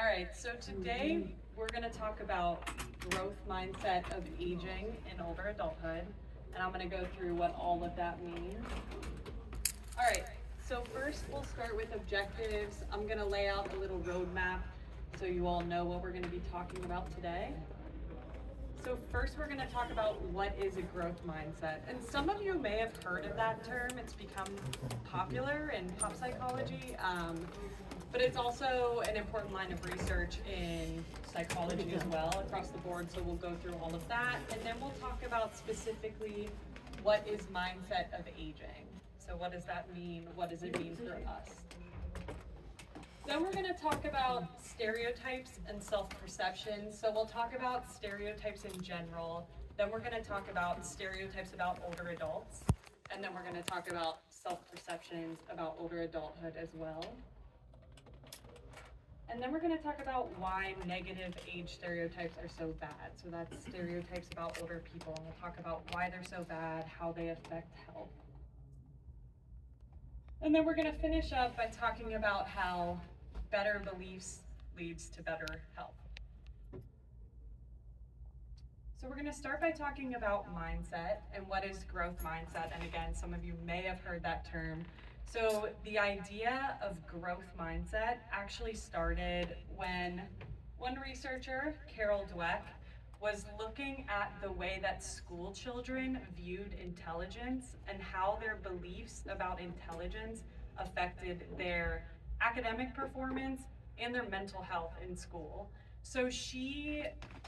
All right, so today we're going to talk about growth mindset of aging in older adulthood, and I'm going to go through what all of that means. All right, so first we'll start with objectives. I'm going to lay out a little roadmap so you all know what we're going to be talking about today. So first we're going to talk about what is a growth mindset. And some of you may have heard of that term. It's become popular in pop psychology, but it's also an important line of research in psychology as well across the board. So we'll go through all of that. And then we'll talk about specifically what is mindset of aging. So what does that mean? What does it mean for us? Then we're going to talk about stereotypes and self-perception. So we'll talk about stereotypes in general. Then we're going to talk about stereotypes about older adults. And then we're going to talk about self-perceptions about older adulthood as well. And then we're going to talk about why negative age stereotypes are so bad. So that's stereotypes about older people. And we'll talk about why they're so bad, how they affect health. And then we're going to finish up by talking about how better beliefs leads to better health. So we're going to start by talking about mindset and what is growth mindset. And again, some of you may have heard that term. So the idea of growth mindset actually started when one researcher, Carol Dweck, was looking at the way that school children viewed intelligence and how their beliefs about intelligence affected their academic performance and their mental health in school. So she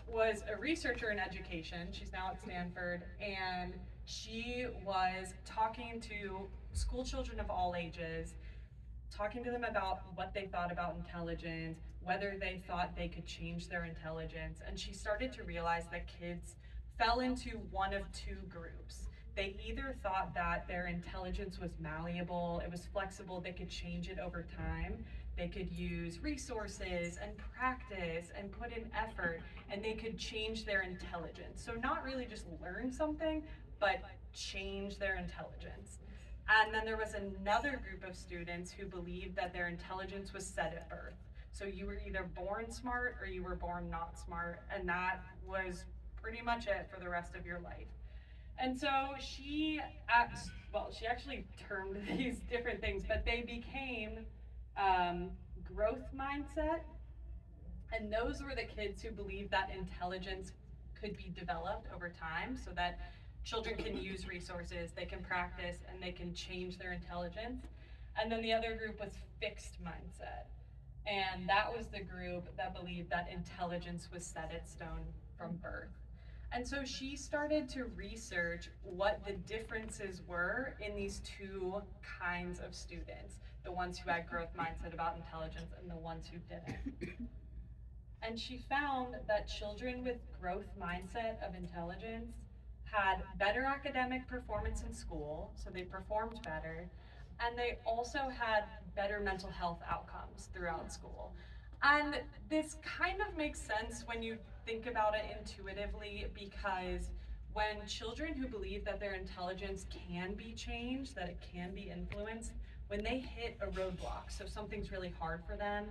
was a researcher in education. She's now at Stanford, and she was talking to school children of all ages, talking to them about what they thought about intelligence, whether they thought they could change their intelligence. And she started to realize that kids fell into one of two groups. They either thought that their intelligence was malleable, it was flexible, they could change it over time, they could use resources and practice and put in effort, and they could change their intelligence. So not really just learn something, but change their intelligence. And then there was another group of students who believed that their intelligence was set at birth. So you were either born smart or you were born not smart, and that was pretty much it for the rest of your life. And so she actually termed these different things, but they became growth mindset. And those were the kids who believed that intelligence could be developed over time so that children can use resources, they can practice, and they can change their intelligence. And then the other group was fixed mindset. And that was the group that believed that intelligence was set in stone from birth. And so she started to research what the differences were in these two kinds of students, the ones who had growth mindset about intelligence and the ones who didn't. And she found that children with growth mindset of intelligence had better academic performance in school, so they performed better, and they also had better mental health outcomes throughout school. And this kind of makes sense when you think about it intuitively, because when children who believe that their intelligence can be changed, that it can be influenced, when they hit a roadblock, so something's really hard for them,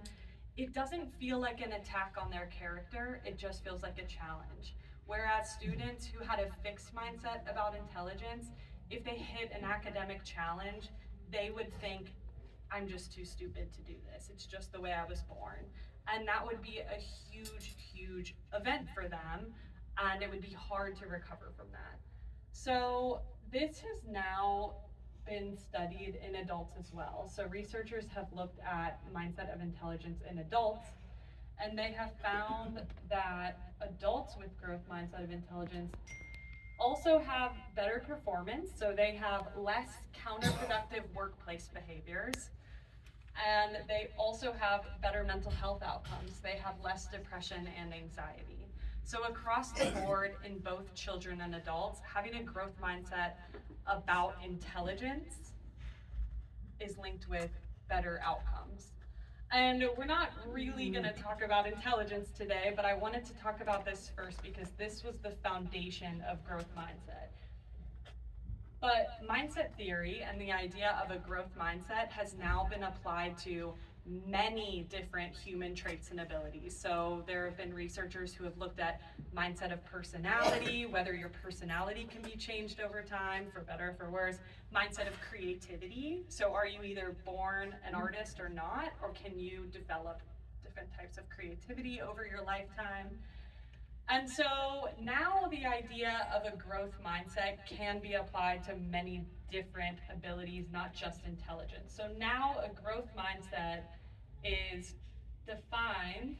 it doesn't feel like an attack on their character, it just feels like a challenge. Whereas students who had a fixed mindset about intelligence, if they hit an academic challenge, they would think, I'm just too stupid to do this. It's just the way I was born. And that would be a huge, huge event for them, and it would be hard to recover from that. So this has now been studied in adults as well. So researchers have looked at mindset of intelligence in adults, and they have found that adults with growth mindset of intelligence also have better performance. So they have less counterproductive workplace behaviors, and they also have better mental health outcomes. They have less depression and anxiety. So across the board in both children and adults, having a growth mindset about intelligence is linked with better outcomes. And we're not really going to talk about intelligence today, but I wanted to talk about this first because this was the foundation of growth mindset. But mindset theory and the idea of a growth mindset has now been applied to many different human traits and abilities. So there have been researchers who have looked at mindset of personality, whether your personality can be changed over time, for better or for worse. Mindset of creativity, so are you either born an artist or not, or can you develop different types of creativity over your lifetime? And so now the idea of a growth mindset can be applied to many different abilities, not just intelligence. So now a growth mindset is defined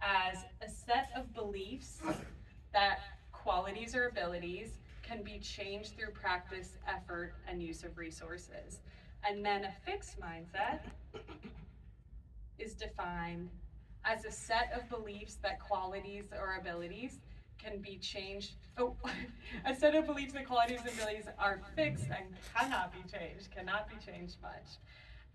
as a set of beliefs that qualities or abilities can be changed through practice, effort, and use of resources. And then a fixed mindset is defined as a set of beliefs that qualities or abilities can be changed. Oh, a set of beliefs that qualities and abilities are fixed and cannot be changed much.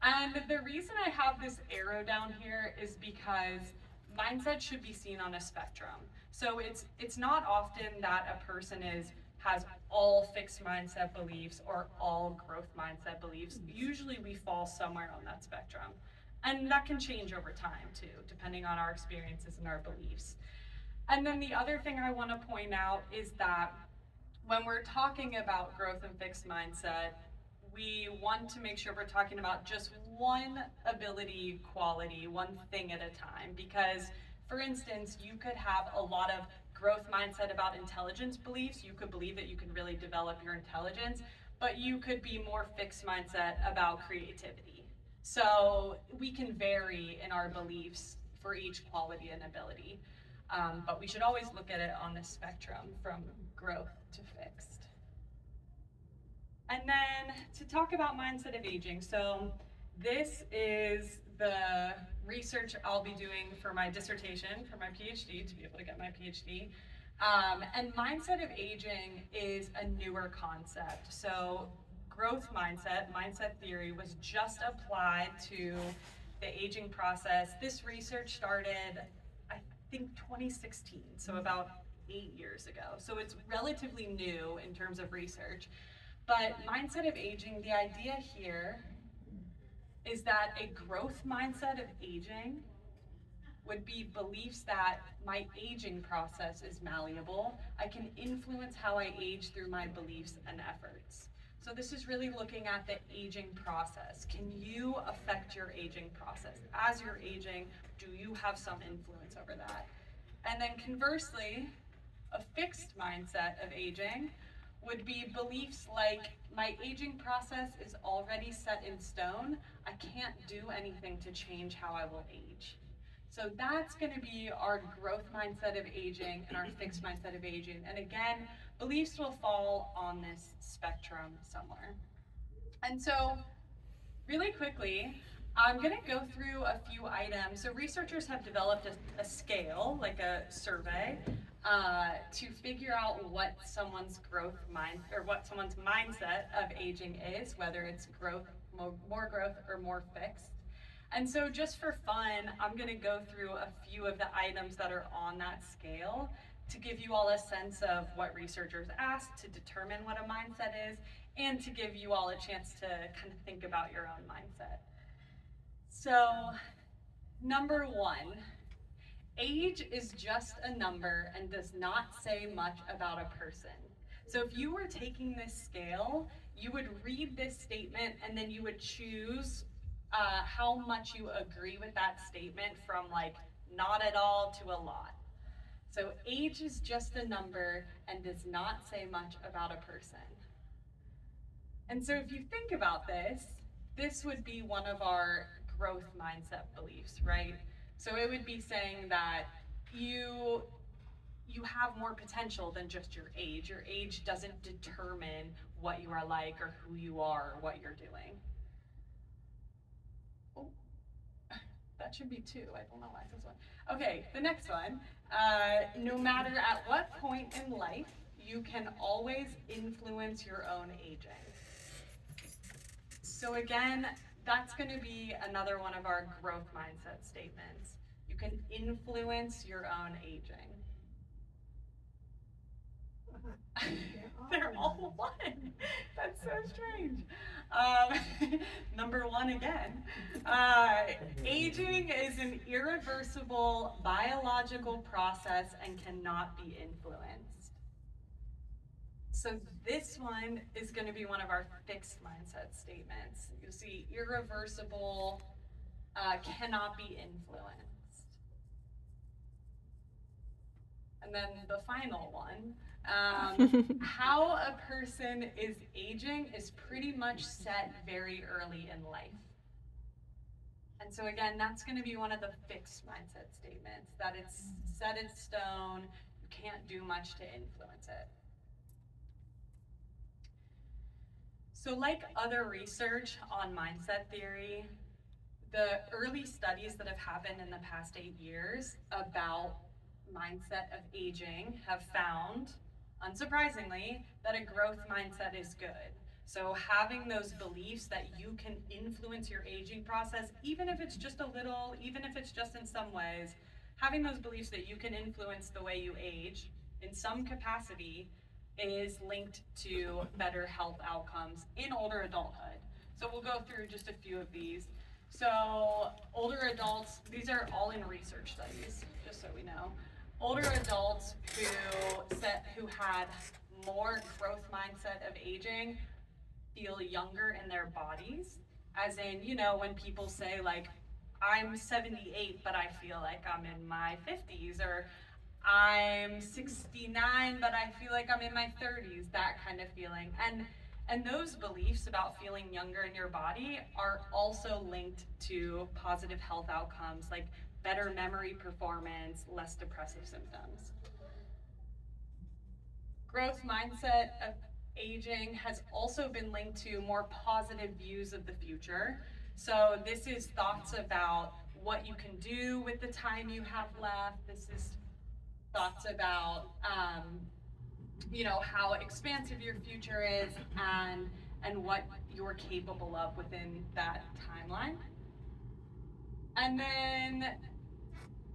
And the reason I have this arrow down here is because mindset should be seen on a spectrum. So it's not often that a person has all fixed mindset beliefs or all growth mindset beliefs. Usually we fall somewhere on that spectrum. And that can change over time too, depending on our experiences and our beliefs. And then the other thing I want to point out is that when we're talking about growth and fixed mindset, we want to make sure we're talking about just one ability, quality, one thing at a time. Because, for instance, you could have a lot of growth mindset about intelligence beliefs. You could believe that you can really develop your intelligence, but you could be more fixed mindset about creativity. So we can vary in our beliefs for each quality and ability, but we should always look at it on the spectrum from growth to fixed. And then to talk about mindset of aging, so this is the research I'll be doing for my dissertation, for my PhD, to be able to get my PhD. And mindset of aging is a newer concept. So growth mindset theory was just applied to the aging process. This research started, I think, 2016, so about 8 years ago. So it's relatively new in terms of research. But mindset of aging, the idea here is that a growth mindset of aging would be beliefs that my aging process is malleable. I can influence how I age through my beliefs and efforts. So this is really looking at the aging process. Can you affect your aging process? As you're aging, do you have some influence over that? And then conversely, a fixed mindset of aging would be beliefs like my aging process is already set in stone. I can't do anything to change how I will age. So that's going to be our growth mindset of aging and our fixed mindset of aging. And again, beliefs will fall on this spectrum somewhere. And so really quickly, I'm going to go through a few items. So researchers have developed a scale, like a survey, to figure out what someone's what someone's mindset of aging is, whether it's growth, more growth, or more fixed. And so just for fun, I'm going to go through a few of the items that are on that scale to give you all a sense of what researchers asked to determine what a mindset is, and to give you all a chance to kind of think about your own mindset. So, number 1, age is just a number and does not say much about a person. So if you were taking this scale, you would read this statement and then you would choose how much you agree with that statement, from like not at all to a lot. So age is just a number and does not say much about a person. And so if you think about this, this would be one of our growth mindset beliefs, right? So it would be saying that you have more potential than just your age. Your age doesn't determine what you are like or who you are or what you're doing. Oh, that should be 2. I don't know why it says 1. Okay, the next one. No matter at what point in life, you can always influence your own aging. So again, that's going to be another one of our growth mindset statements. You can influence your own aging. They're all one. That's so strange. Um, number one again. Aging is an irreversible biological process and cannot be influenced. So this one is going to be one of our fixed mindset statements. You'll see irreversible, cannot be influenced. And then the final one, how a person is aging is pretty much set very early in life. And so again, that's going to be one of the fixed mindset statements, that it's set in stone, you can't do much to influence it. So like other research on mindset theory, the early studies that have happened in the past 8 years about mindset of aging have found, unsurprisingly, that a growth mindset is good. So having those beliefs that you can influence your aging process, even if it's just a little, even if it's just in some ways, having those beliefs that you can influence the way you age in some capacity is linked to better health outcomes in older adulthood. So we'll go through just a few of these. So older adults, these are all in research studies, just so we know. Older adults who had more growth mindset of aging feel younger in their bodies, as in, when people say like, I'm 78, but I feel like I'm in my 50s, or I'm 69, but I feel like I'm in my 30s, that kind of feeling. And those beliefs about feeling younger in your body are also linked to positive health outcomes, like better memory performance, less depressive symptoms. Growth mindset of aging has also been linked to more positive views of the future. So this is thoughts about what you can do with the time you have left. This is thoughts about how expansive your future is, and what you're capable of within that timeline. And then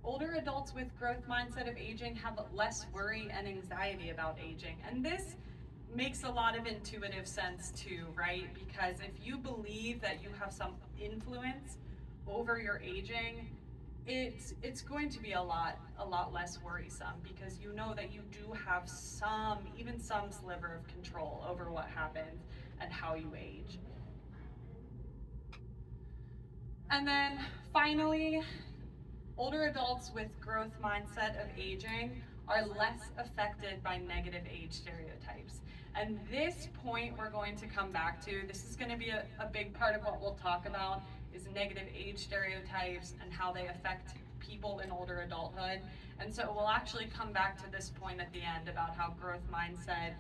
older adults with growth mindset of aging have less worry and anxiety about aging. And this makes a lot of intuitive sense too, right? Because if you believe that you have some influence over your aging, it's going to be a lot less worrisome, because you know that you do have even some sliver of control over what happens and how you age. And then finally, older adults with growth mindset of aging are less affected by negative age stereotypes. And this point we're going to come back to. This is going to be a big part of what we'll talk about, is negative age stereotypes and how they affect people in older adulthood. And so we'll actually come back to this point at the end about how growth mindset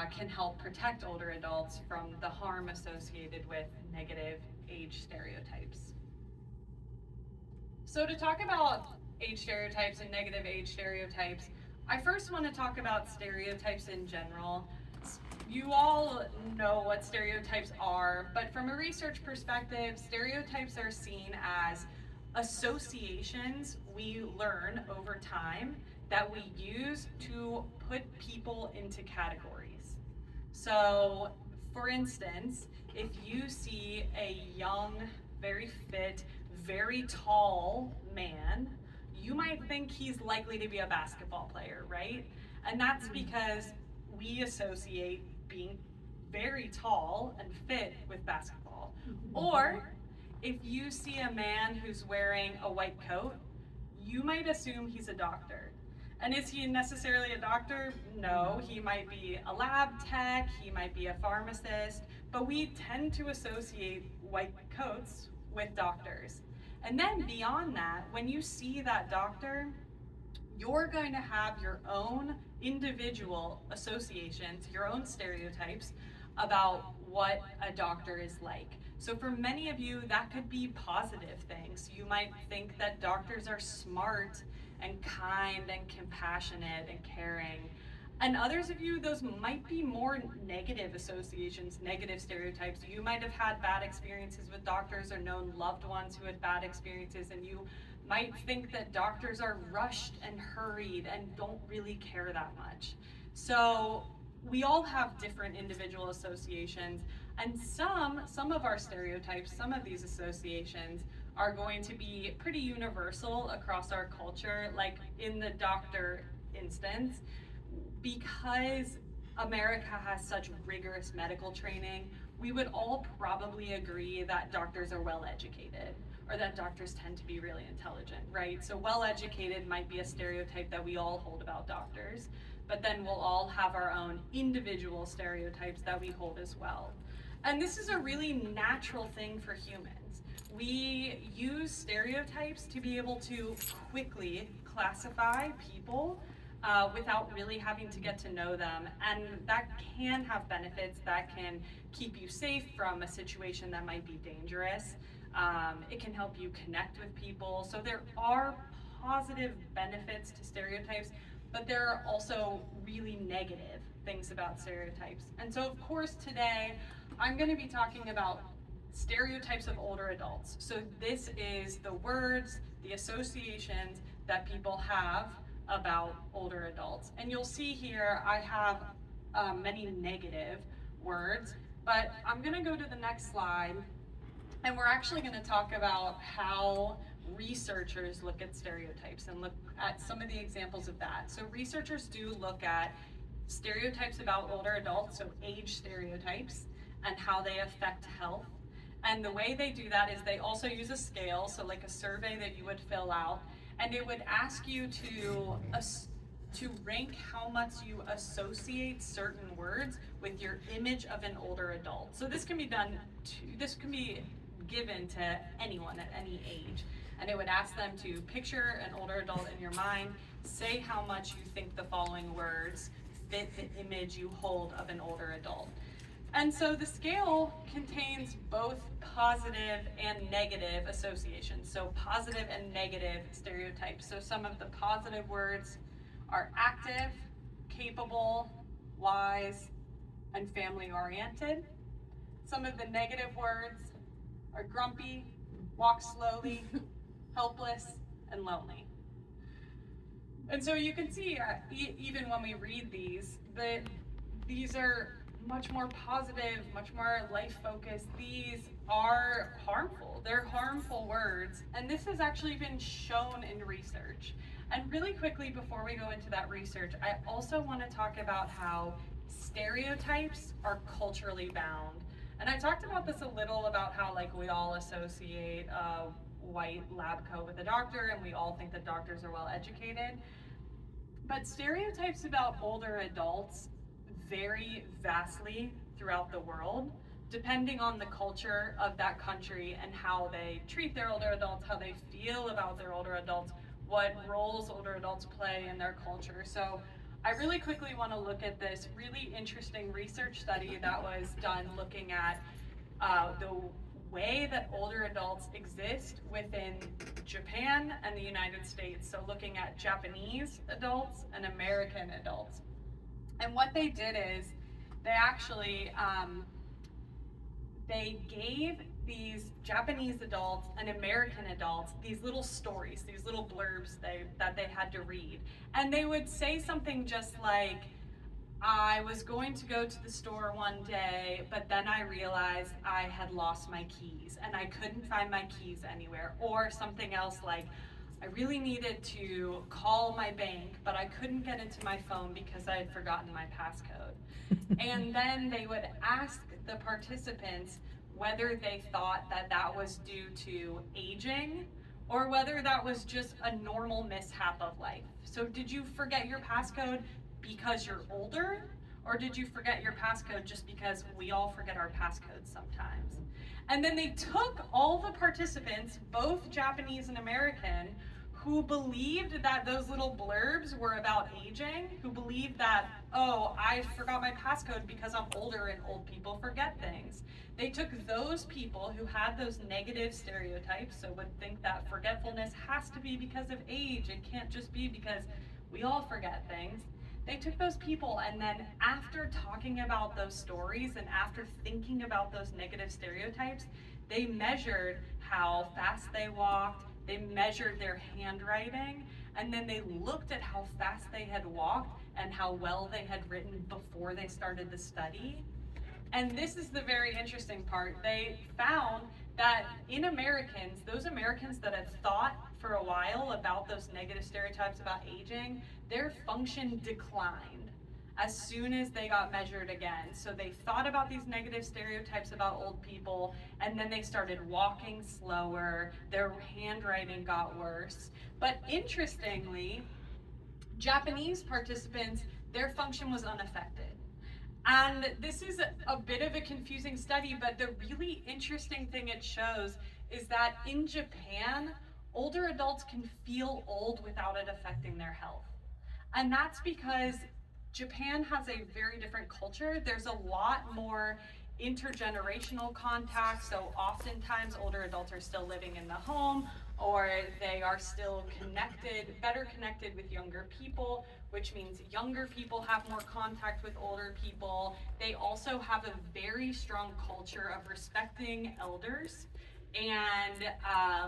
can help protect older adults from the harm associated with negative age stereotypes. So to talk about age stereotypes and negative age stereotypes, I first want to talk about stereotypes in general. You all know what stereotypes are, but from a research perspective, stereotypes are seen as associations we learn over time that we use to put people into categories. So, for instance, if you see a young, very fit, very tall man, you might think he's likely to be a basketball player, right? And that's because we associate being very tall and fit with basketball. Or if you see a man who's wearing a white coat, you might assume he's a doctor. And is he necessarily a doctor? No, he might be a lab tech, he might be a pharmacist, but we tend to associate white coats with doctors. And then beyond that, when you see that doctor, you're going to have your own individual associations, your own stereotypes about what a doctor is like. So for many of you, that could be positive things. You might think that doctors are smart and kind and compassionate and caring. And others of you, those might be more negative associations, negative stereotypes. You might have had bad experiences with doctors or known loved ones who had bad experiences, and you might think that doctors are rushed and hurried and don't really care that much. So we all have different individual associations, and some of our stereotypes, some of these associations are going to be pretty universal across our culture, like in the doctor instance, because America has such rigorous medical training, we would all probably agree that doctors are well educated, or that doctors tend to be really intelligent, right? So well educated might be a stereotype that we all hold about doctors, but then we'll all have our own individual stereotypes that we hold as well. And this is a really natural thing for humans. We use stereotypes to be able to quickly classify people without really having to get to know them. And that can have benefits. That can keep you safe from a situation that might be dangerous. It can help you connect with people. So there are positive benefits to stereotypes, but there are also really negative things about stereotypes. And so, of course, today I'm going to be talking about stereotypes of older adults. So this is the words, the associations that people have about older adults. And you'll see here I have many negative words, but I'm going to go to the next slide, and we're actually going to talk about how researchers look at stereotypes and look at some of the examples of that. So researchers do look at stereotypes about older adults, so age stereotypes, and how they affect health. And the way they do that is they also use a scale, so like a survey that you would fill out, and it would ask you to rank how much you associate certain words with your image of an older adult. So this can be given to anyone at any age. And it would ask them to picture an older adult in your mind, say how much you think the following words fit the image you hold of an older adult. And so the scale contains both positive and negative associations, so positive and negative stereotypes. So some of the positive words are active, capable, wise, and family-oriented. Some of the negative words are grumpy, walk slowly, helpless, and lonely. And so you can see, even when we read these, that these are much more positive, much more life-focused. These are harmful. They're harmful words, and this has actually been shown in research. And really quickly, before we go into that research, I also want to talk about how stereotypes are culturally bound. And I talked about this a little, about how like we all associate a white lab coat with a doctor, and we all think that doctors are well educated. But stereotypes about older adults vary vastly throughout the world, depending on the culture of that country and how they treat their older adults, how they feel about their older adults, what roles older adults play in their culture. So I really quickly want to look at this really interesting research study that was done looking at the way that older adults exist within Japan and the United States. So looking at Japanese adults and American adults. And what they did is they actually they gave these Japanese adults and American adults these little stories, these little blurbs that they had to read. And they would say something just like, I was going to go to the store one day, but then I realized I had lost my keys and I couldn't find my keys anywhere. Or something else like, I really needed to call my bank, but I couldn't get into my phone because I had forgotten my passcode. And then they would ask the participants whether they thought that that was due to aging or whether that was just a normal mishap of life. So did you forget your passcode because you're older, or did you forget your passcode just because we all forget our passcodes sometimes? And then they took all the participants, both Japanese and American, who believed that those little blurbs were about aging, who believed that, oh, I forgot my passcode because I'm older and old people forget things. They took those people who had those negative stereotypes, so would think that forgetfulness has to be because of age, it can't just be because we all forget things. They took those people, and then after talking about those stories and after thinking about those negative stereotypes, they measured how fast they walked, they measured their handwriting, and then they looked at how fast they had walked and how well they had written before they started the study. And this is the very interesting part. They found that in Americans, those Americans that had thought for a while about those negative stereotypes about aging, their function declined as soon as they got measured again. So they thought about these negative stereotypes about old people, and then they started walking slower, their handwriting got worse. But interestingly, Japanese participants, their function was unaffected. And this is a bit of a confusing study, but the really interesting thing it shows is that in Japan, older adults can feel old without it affecting their health. And that's because Japan has a very different culture. There's a lot more intergenerational contact, so oftentimes older adults are still living in the home, or they are still connected, better connected with younger people, which means younger people have more contact with older people. They also have a very strong culture of respecting elders and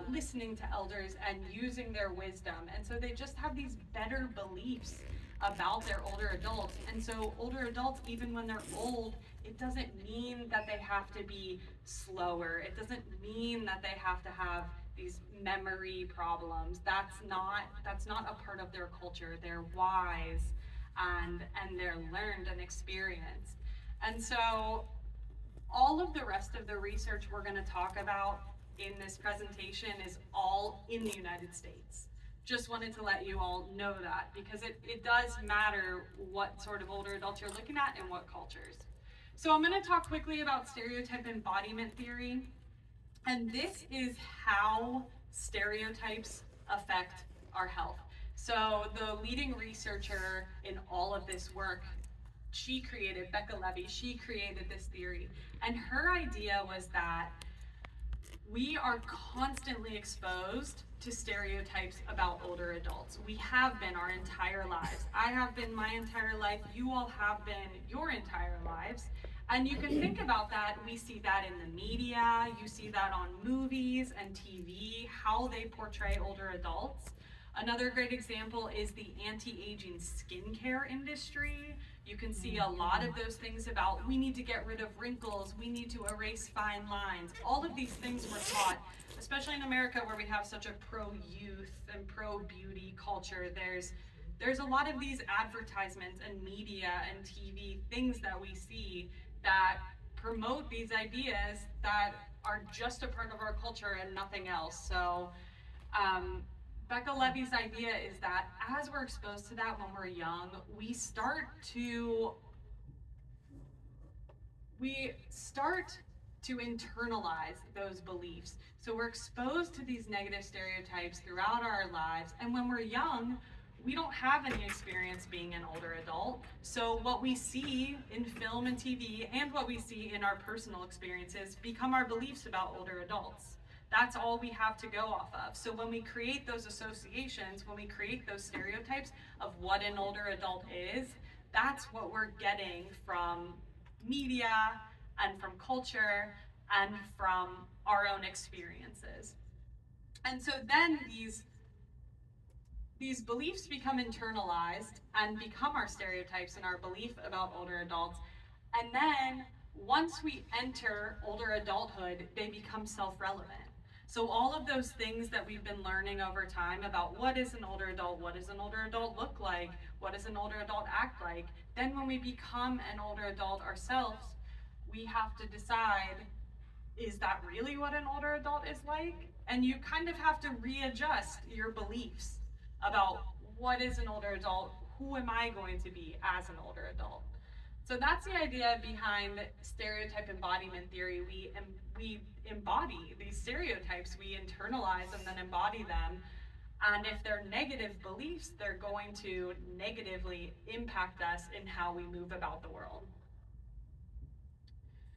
listening to elders and using their wisdom. And so they just have these better beliefs about their older adults. And so older adults, even when they're old, it doesn't mean that they have to be slower. It doesn't mean that they have to have these memory problems. That's not a part of their culture. They're wise and they're learned and experienced. And so all of the rest of the research we're going to talk about in this presentation is all in the United States. Just wanted to let you all know that, because it does matter what sort of older adults you're looking at and what cultures. So I'm going to talk quickly about stereotype embodiment theory. And this is how stereotypes affect our health. So the leading researcher in all of this work, Becca Levy, she created this theory. And her idea was that we are constantly exposed to stereotypes about older adults. We have been our entire lives. I have been my entire life. You all have been your entire lives. And you can think about that. We see that in the media. You see that on movies and TV, how they portray older adults. Another great example is the anti-aging skincare industry. You can see a lot of those things about we need to get rid of wrinkles, we need to erase fine lines. All of these things were taught, especially in America where we have such a pro-youth and pro-beauty culture. There's a lot of these advertisements and media and TV things that we see that promote these ideas that are just a part of our culture and nothing else. So Becca Levy's idea is that as we're exposed to that when we're young, we start to internalize those beliefs. So we're exposed to these negative stereotypes throughout our lives, and when we're young, we don't have any experience being an older adult. So what we see in film and TV and what we see in our personal experiences become our beliefs about older adults. That's all we have to go off of. So when we create those associations, when we create those stereotypes of what an older adult is, that's what we're getting from media and from culture and from our own experiences. And so then these beliefs become internalized and become our stereotypes and our belief about older adults. And then once we enter older adulthood, they become self-relevant. So all of those things that we've been learning over time about what is an older adult, what does an older adult look like, what does an older adult act like, then when we become an older adult ourselves, we have to decide, is that really what an older adult is like? And you kind of have to readjust your beliefs about what is an older adult, who am I going to be as an older adult? So that's the idea behind stereotype embodiment theory. We embody these stereotypes, we internalize them, then embody them. And if they're negative beliefs, they're going to negatively impact us in how we move about the world.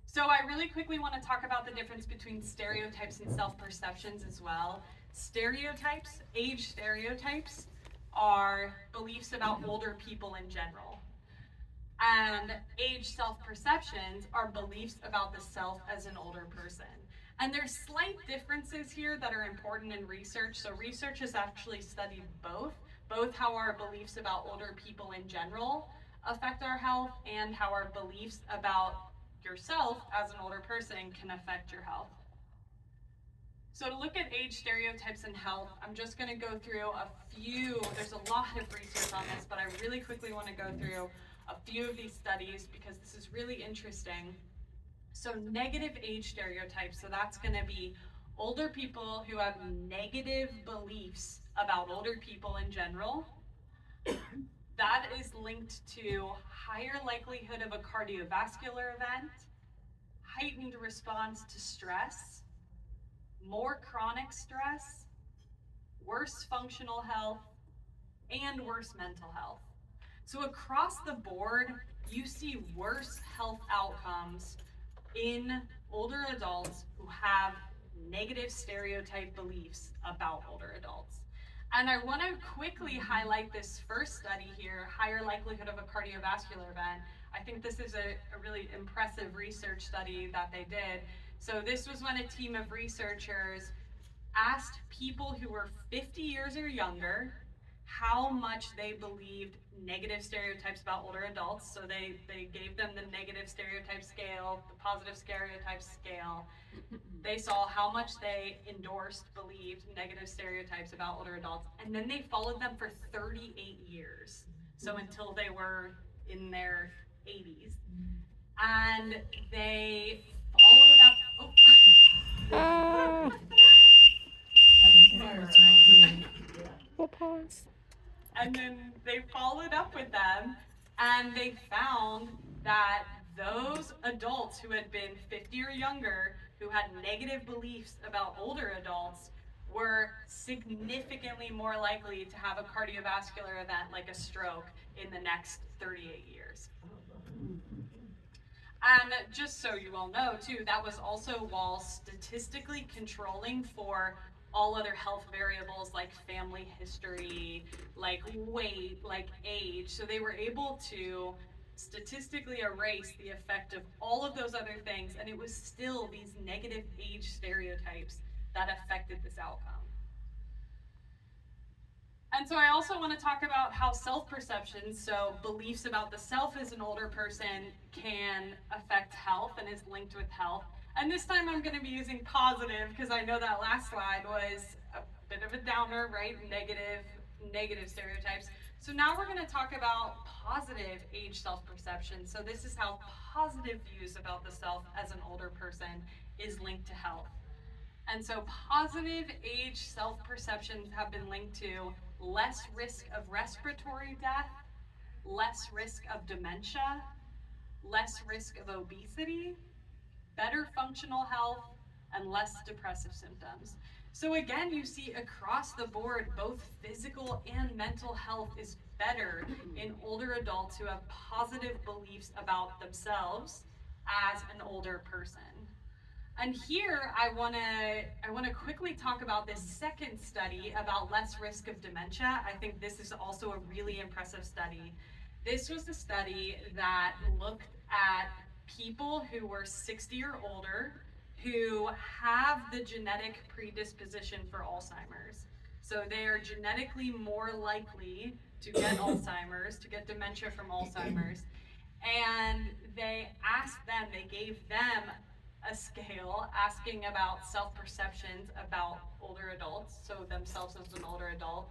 So I really quickly want to talk about the difference between stereotypes and self-perceptions as well. Stereotypes, age stereotypes, are beliefs about older people in general. And age self-perceptions are beliefs about the self as an older person. And there's slight differences here that are important in research. So research has actually studied both, both how our beliefs about older people in general affect our health and how our beliefs about yourself as an older person can affect your health. So to look at age stereotypes in health, I'm just going to go through a few. There's a lot of research on this, but I really quickly want to go through a few of these studies because this is really interesting. So negative age stereotypes, so that's going to be older people who have negative beliefs about older people in general. That is linked to higher likelihood of a cardiovascular event, heightened response to stress, more chronic stress, worse functional health, and worse mental health. So across the board, you see worse health outcomes in older adults who have negative stereotype beliefs about older adults. And I want to quickly highlight this first study here, higher likelihood of a cardiovascular event. I think this is a really impressive research study that they did. So this was when a team of researchers asked people who were 50 years or younger how much they believed negative stereotypes about older adults. So they gave them the negative stereotype scale, the positive stereotype scale. They saw how much they endorsed, believed negative stereotypes about older adults, and then they followed them for 38 years. So until they were in their 80s. And they followed up. Oh. We'll pause. And then they followed up with them, and they found that those adults who had been 50 or younger, who had negative beliefs about older adults, were significantly more likely to have a cardiovascular event like a stroke in the next 38 years. And just so you all know, too, that was also while statistically controlling for all other health variables like family history, like weight, like age. So they were able to statistically erase the effect of all of those other things, and it was still these negative age stereotypes that affected this outcome. And so I also want to talk about how self-perception, so beliefs about the self as an older person, can affect health and is linked with health. And this time I'm going to be using positive because I know that last slide was a bit of a downer, right? Negative stereotypes. So now we're going to talk about positive age self-perception. So this is how positive views about the self as an older person is linked to health. And so positive age self-perceptions have been linked to less risk of respiratory death, less risk of dementia, less risk of obesity, better functional health, and less depressive symptoms. So again, you see across the board, both physical and mental health is better in older adults who have positive beliefs about themselves as an older person. And here I want to quickly talk about this second study about less risk of dementia. I think this is also a really impressive study. This was a study that looked at people who were 60 or older who have the genetic predisposition for Alzheimer's. So they are genetically more likely to get Alzheimer's, to get dementia from Alzheimer's. And they gave them a scale asking about self-perceptions about older adults, so themselves as an older adult.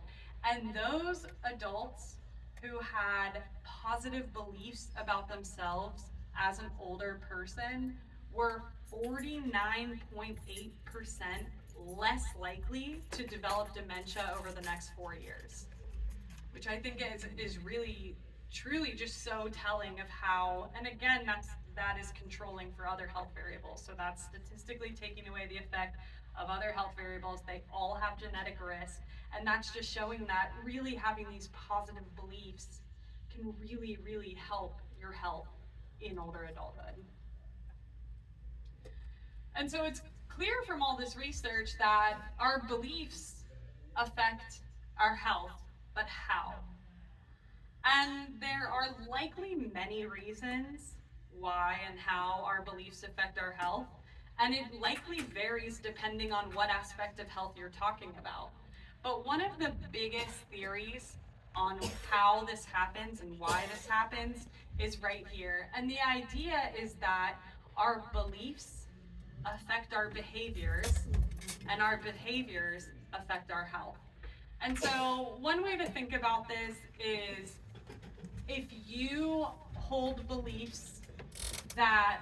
And those adults who had positive beliefs about themselves as an older person were 49.8% less likely to develop dementia over the next 4 years, which I think is really truly just so telling of how, and again, that is controlling for other health variables. So that's statistically taking away the effect of other health variables. They all have genetic risk, and that's just showing that really having these positive beliefs can really, really help your health in older adulthood. And so it's clear from all this research that our beliefs affect our health, but how? And there are likely many reasons why and how our beliefs affect our health, and it likely varies depending on what aspect of health you're talking about. But one of the biggest theories on how this happens and why this happens is right here. And the idea is that our beliefs affect our behaviors, and our behaviors affect our health. And so, one way to think about this is if you hold beliefs that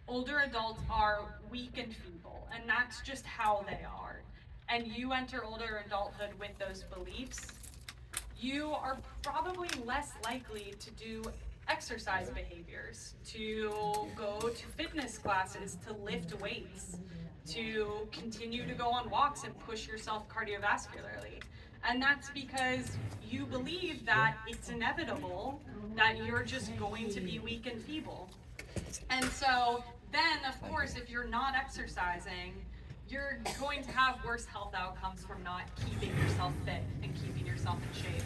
older adults are weak and feeble, and that's just how they are, and you enter older adulthood with those beliefs, you are probably less likely to do exercise behaviors, to go to fitness classes, to lift weights, to continue to go on walks and push yourself cardiovascularly. And that's because you believe that it's inevitable that you're just going to be weak and feeble. And so then, of course, if you're not exercising, you're going to have worse health outcomes from not keeping yourself fit and keeping yourself in shape.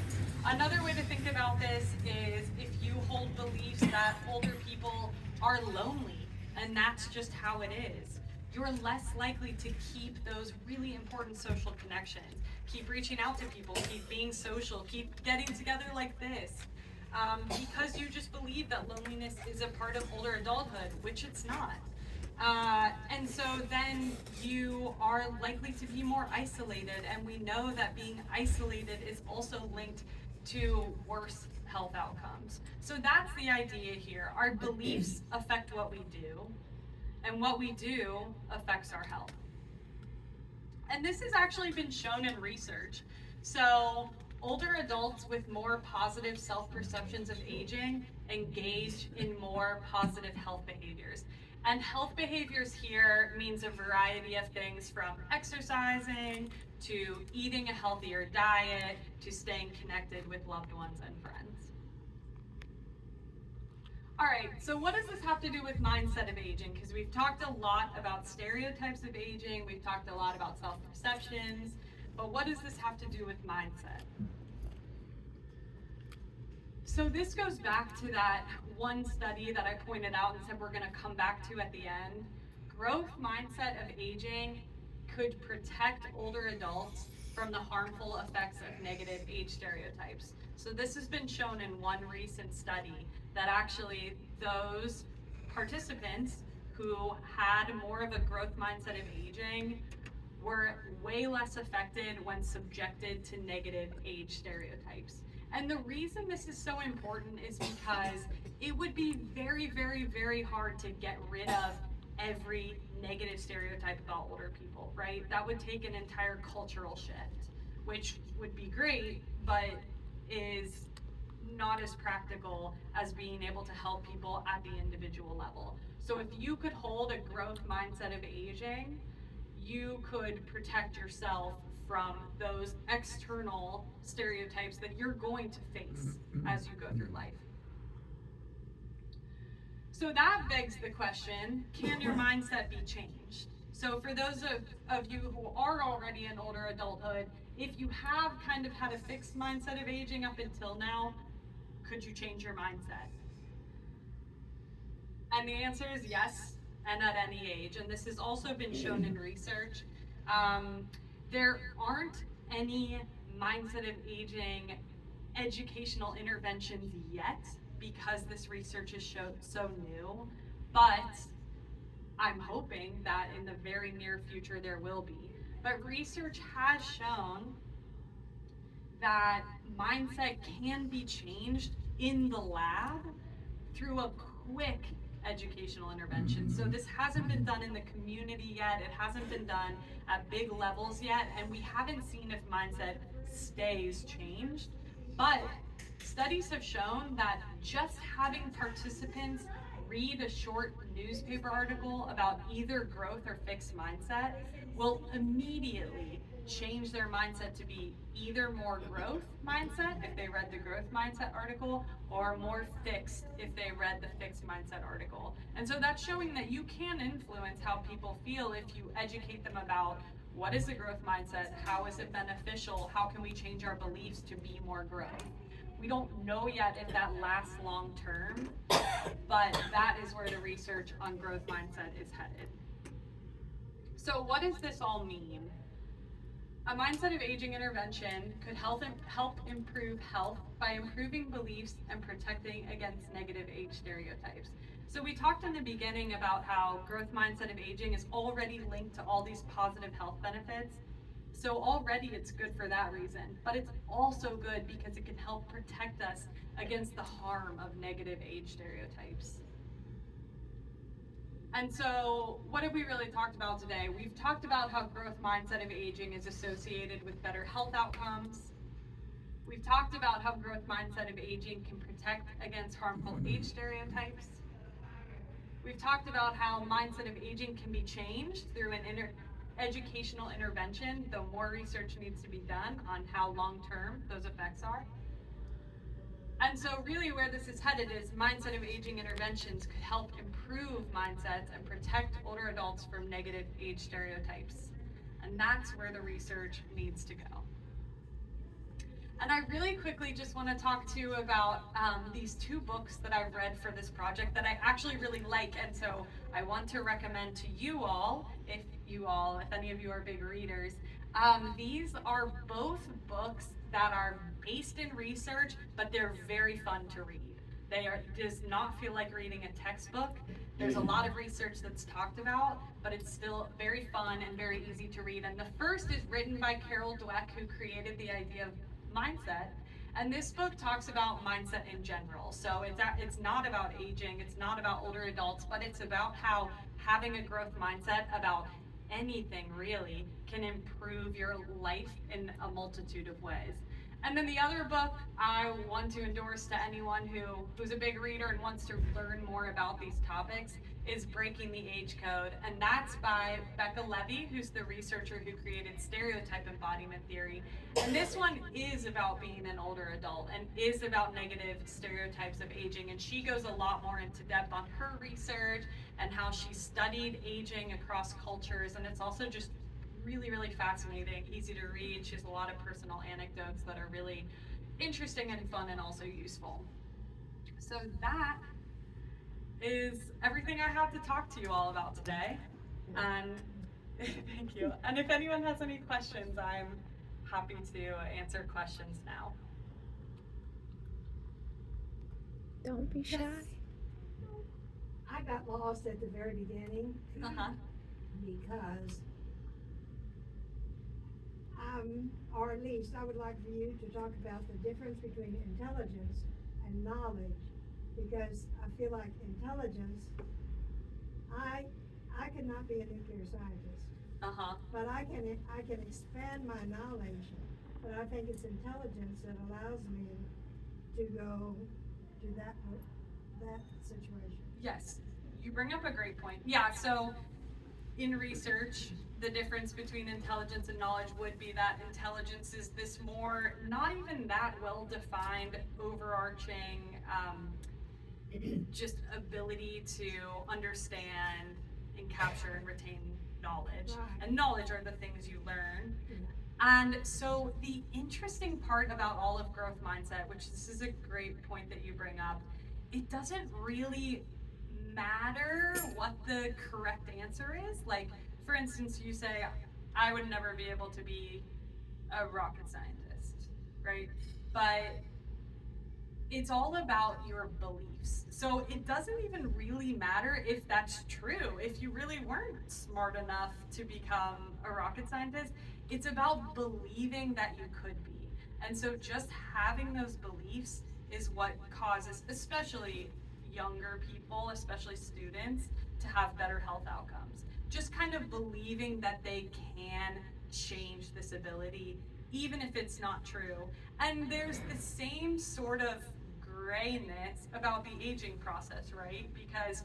Another way to think about this is if you hold beliefs that older people are lonely, and that's just how it is, you're less likely to keep those really important social connections. Keep reaching out to people, keep being social, keep getting together like this. Because you just believe that loneliness is a part of older adulthood, which it's not. And so then you are likely to be more isolated, and we know that being isolated is also linked to worse health outcomes. So that's the idea here. Our beliefs affect what we do, and what we do affects our health. And this has actually been shown in research. So older adults with more positive self-perceptions of aging engage in more positive health behaviors. And health behaviors here means a variety of things, from exercising to eating a healthier diet to staying connected with loved ones and friends. All right, so what does this have to do with mindset of aging? Because we've talked a lot about stereotypes of aging, we've talked a lot about self-perceptions, but what does this have to do with mindset? So this goes back to that one study that I pointed out and said we're going to come back to at the end. Growth mindset of aging could protect older adults from the harmful effects of negative age stereotypes. So this has been shown in one recent study that actually those participants who had more of a growth mindset of aging were way less affected when subjected to negative age stereotypes. And the reason this is so important is because it would be very, very, very hard to get rid of every negative stereotype about older people, right? That would take an entire cultural shift, which would be great, but is not as practical as being able to help people at the individual level. So if you could hold a growth mindset of aging, you could protect yourself from those external stereotypes that you're going to face as you go through life. So that begs the question, can your mindset be changed? So for those of you who are already in older adulthood, if you have kind of had a fixed mindset of aging up until now, could you change your mindset? And the answer is yes, and at any age. And this has also been shown in research. There aren't any mindset of aging educational interventions yet because this research is so new, but I'm hoping that in the very near future there will be. But research has shown that mindset can be changed in the lab through a quick educational intervention. So this hasn't been done in the community yet, it hasn't been done at big levels yet, and we haven't seen if mindset stays changed. But studies have shown that just having participants read a short newspaper article about either growth or fixed mindset will immediately change their mindset to be either more growth mindset if they read the growth mindset article, or more fixed if they read the fixed mindset article. And so that's showing that you can influence how people feel if you educate them about what is a growth mindset, how is it beneficial, how can we change our beliefs to be more growth. We don't know yet if that lasts long term, but that is where the research on growth mindset is headed. So what does this all mean? A mindset of aging intervention could help improve health by improving beliefs and protecting against negative age stereotypes. So we talked in the beginning about how growth mindset of aging is already linked to all these positive health benefits. So already it's good for that reason, but it's also good because it can help protect us against the harm of negative age stereotypes. And so, what have we really talked about today? We've talked about how growth mindset of aging is associated with better health outcomes. We've talked about how growth mindset of aging can protect against harmful age stereotypes. We've talked about how mindset of aging can be changed through an educational intervention, though more research needs to be done on how long-term those effects are. And so really where this is headed is mindset of aging interventions could help improve mindsets and protect older adults from negative age stereotypes. And that's where the research needs to go. And I really quickly just want to talk to you about these two books that I read for this project that I actually really like. And so I want to recommend to you all, if any of you are big readers, these are both books that are based in research, but they're very fun to read. Does not feel like reading a textbook. There's a lot of research that's talked about, but it's still very fun and very easy to read. And the first is written by Carol Dweck, who created the idea of mindset. And this book talks about mindset in general. So it's not about aging, it's not about older adults, but it's about how having a growth mindset about anything really can improve your life in a multitude of ways. And then the other book I want to endorse to anyone who's a big reader and wants to learn more about these topics is Breaking the Age Code. And that's by Becca Levy, who's the researcher who created stereotype embodiment theory. And this one is about being an older adult and is about negative stereotypes of aging. And she goes a lot more into depth on her research and how she studied aging across cultures. And it's also just really, really fascinating, easy to read. She has a lot of personal anecdotes that are really interesting and fun and also useful. So that is everything I have to talk to you all about today. And thank you. And if anyone has any questions, I'm happy to answer questions now. Don't be shy. Yes. I got lost at the very beginning Uh-huh. because, or at least I would like for you to talk about the difference between intelligence and knowledge, because I feel like intelligence, I could not be a nuclear scientist, Uh-huh. but I can expand my knowledge, but I think it's intelligence that allows me to go to that situation. Yes, you bring up a great point. Yeah, so in research, the difference between intelligence and knowledge would be that intelligence is this more, not even that well-defined, overarching, just ability to understand and capture and retain knowledge. Right. And knowledge are the things you learn. Yeah. And so the interesting part about all of growth mindset, which this is a great point that you bring up, it doesn't really matter what the correct answer is. Like, for instance, you say, I would never be able to be a rocket scientist, right? But it's all about your beliefs. So it doesn't even really matter if that's true. If you really weren't smart enough to become a rocket scientist, it's about believing that you could be. And so just having those beliefs is what causes, especially younger people, especially students, to have better health outcomes. Just kind of believing that they can change this ability, even if it's not true. And there's the same sort of grayness about the aging process, right? Because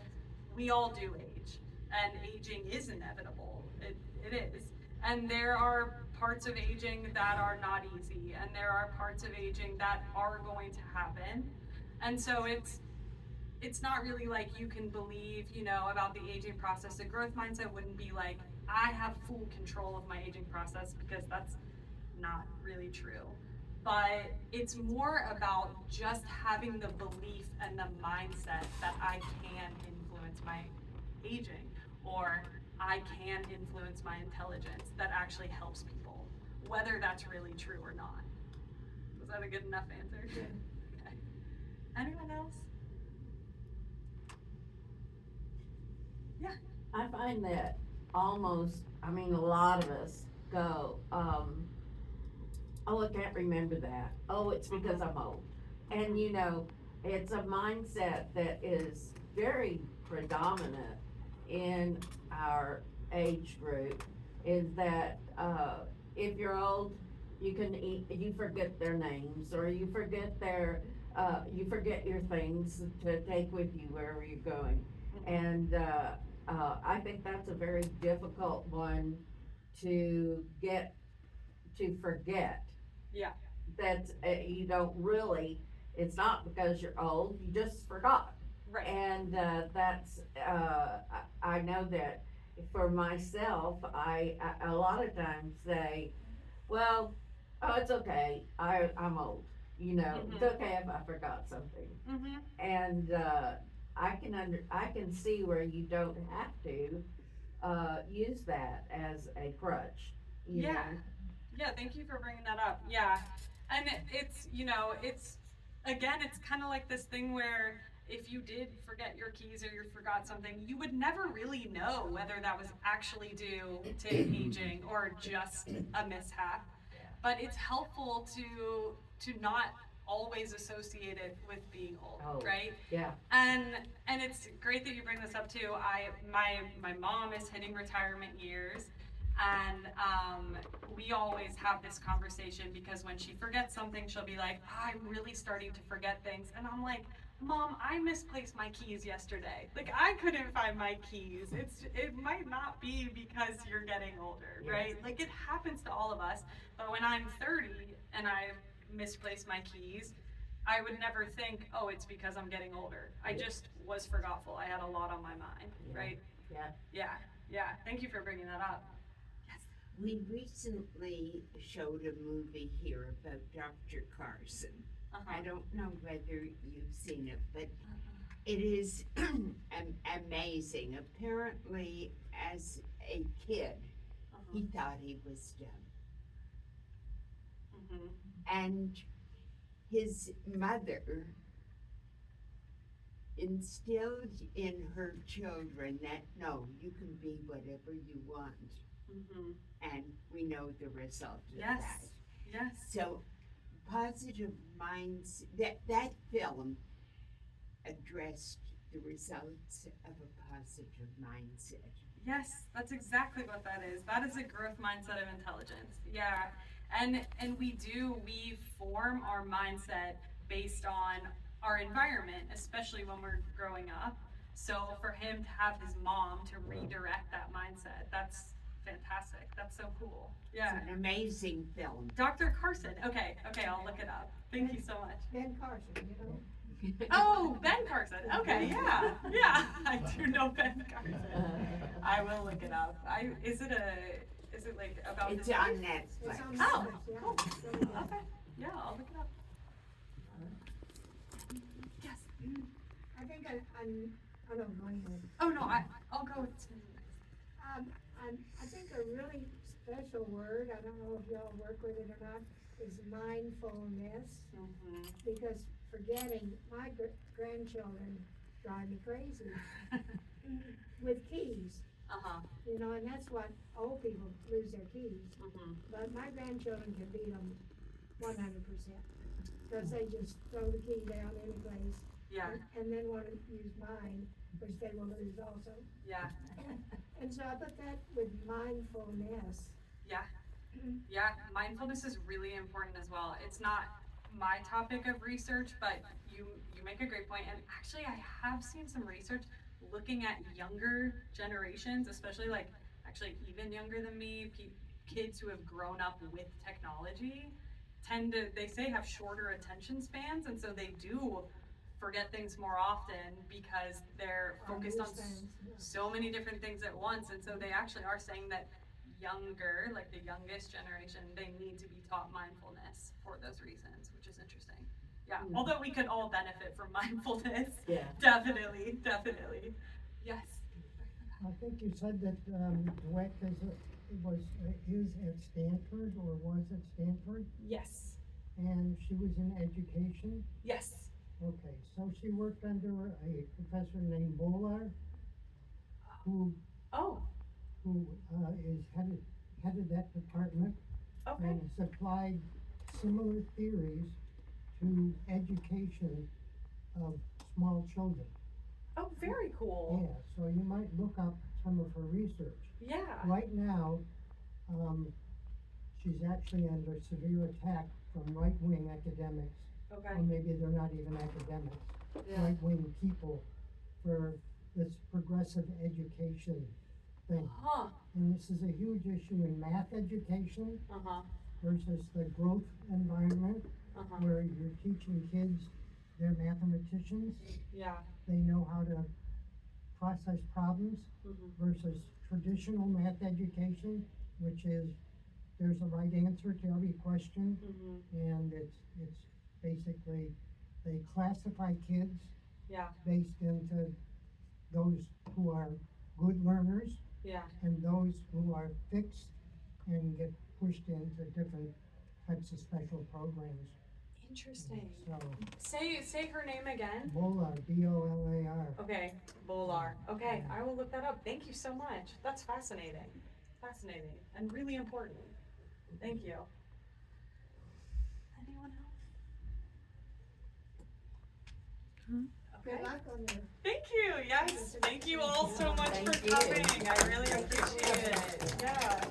we all do age, and aging is inevitable. It is. And there are parts of aging that are not easy, and there are parts of aging that are going to happen. And so it's not really like you can believe, about the aging process. A growth mindset wouldn't be like, I have full control of my aging process, because that's not really true. But it's more about just having the belief and the mindset that I can influence my aging, or I can influence my intelligence, that actually helps people whether that's really true or not. Was that a good enough answer? Okay. Anyone else? Yeah. I find that almost, I mean, a lot of us go, oh, I can't remember that. Oh, it's because I'm old. And you know, it's a mindset that is very predominant in our age group, is that, if you're old, you forget their names, or you forget you forget your things to take with you wherever you're going. And, I think that's a very difficult one to get to forget. Yeah. That you don't really, it's not because you're old, you just forgot. Right. And that's, I know that for myself, I a lot of times say, well, oh, it's okay, I'm old. You know, it's okay if I forgot something. Mm-hmm. And I can see where you don't have to use that as a crutch. You Yeah. know? Yeah, thank you for bringing that up. Yeah. And it's, you know, it's, again, it's kind of like this thing where if you did forget your keys or you forgot something, you would never really know whether that was actually due to aging or just a mishap. But it's helpful to not always associate it with being old, right? Yeah. And it's great that you bring this up too. My mom is hitting retirement years, and we always have this conversation because when she forgets something, she'll be like, "I'm really starting to forget things," and I'm like, "Mom, I misplaced my keys yesterday. Like I couldn't find my keys. It might not be because you're getting older, right? Like it happens to all of us. But when I'm 30 and I misplaced my keys, I would never think, oh, it's because I'm getting older. I just was forgetful. I had a lot on my mind, right? Yeah. Yeah, yeah. Thank you for bringing that up. Yes. We recently showed a movie here about Dr. Carson. I don't know whether you've seen it, but it is amazing. Apparently, as a kid, he thought he was dumb. And his mother instilled in her children that no, you can be whatever you want. And we know the result of that. Yes. So positive minds, that film addressed the results of a positive mindset. Yes, that's exactly what that is. That is a growth mindset of intelligence. Yeah. And we form our mindset based on our environment, especially when we're growing up. So for him to have his mom to redirect that mindset, that's fantastic. That's so cool. Yeah. It's an amazing film. Dr. Carson. Okay, I'll look it up. Thank you so much. Ben Carson, you know? Oh, Ben Carson. Okay, yeah. I do know Ben Carson. I will look it up. Is it like about It's his on life? It's Netflix. on Oh, Netflix, yeah. cool. It's really good. Okay. Yeah, I'll look it up. Yes. I think I don't go ahead. Oh no, I'll go with two. I think a really special word, I don't know if y'all work with it or not, is mindfulness. Because forgetting, my grandchildren drive me crazy with keys. You know, and that's what old people lose their keys. But my grandchildren can beat them 100%. Because they just throw the key down any place. Yeah. And then want to use mine, which they will lose also. Yeah. And so I put that with mindfulness. Yeah. Yeah. Mindfulness is really important as well. It's not my topic of research, but you make a great point. And actually, I have seen some research looking at younger generations, especially like actually even younger than me, kids who have grown up with technology they say have shorter attention spans, and so they do forget things more often because they're focused on so many different things at once. And so they actually are saying that younger, like the youngest generation, they need to be taught mindfulness for those reasons, which is interesting. Yeah, although we could all benefit from mindfulness. Yeah. Definitely. Yes. I think you said that Dweck is is at Stanford or was at Stanford, Yes. and she was in education. Yes. Okay, so she worked under a professor named Bolar, who Oh, is headed that department okay. and has applied similar theories to education of small children. Oh, very cool. Yeah, so you might look up some of her research. Yeah. Right now, she's actually under severe attack from right-wing academics, Okay. or maybe they're not even academics, Yeah. right-wing people, for this progressive education thing. Huh. And this is a huge issue in math education Uh-huh. versus the growth environment, Uh-huh. where you're teaching kids, they're mathematicians, Yeah. they know how to process problems, Mhm. versus traditional math education, which is, there's a right answer to every question, Mhm. and it's basically, they classify kids Yeah. based into those who are good learners Yeah. and those who are fixed and get pushed into different types of special programs. Interesting. So, Say her name again. Bolar, Bolar. Okay, Bolar. Okay, I will look that up. Thank you so much. That's fascinating. Fascinating and really important. Thank you. Anyone else? Good Okay. luck on your. Thank you. Yes. Thank you all so much Thank for you. coming. I really appreciate it. Yeah.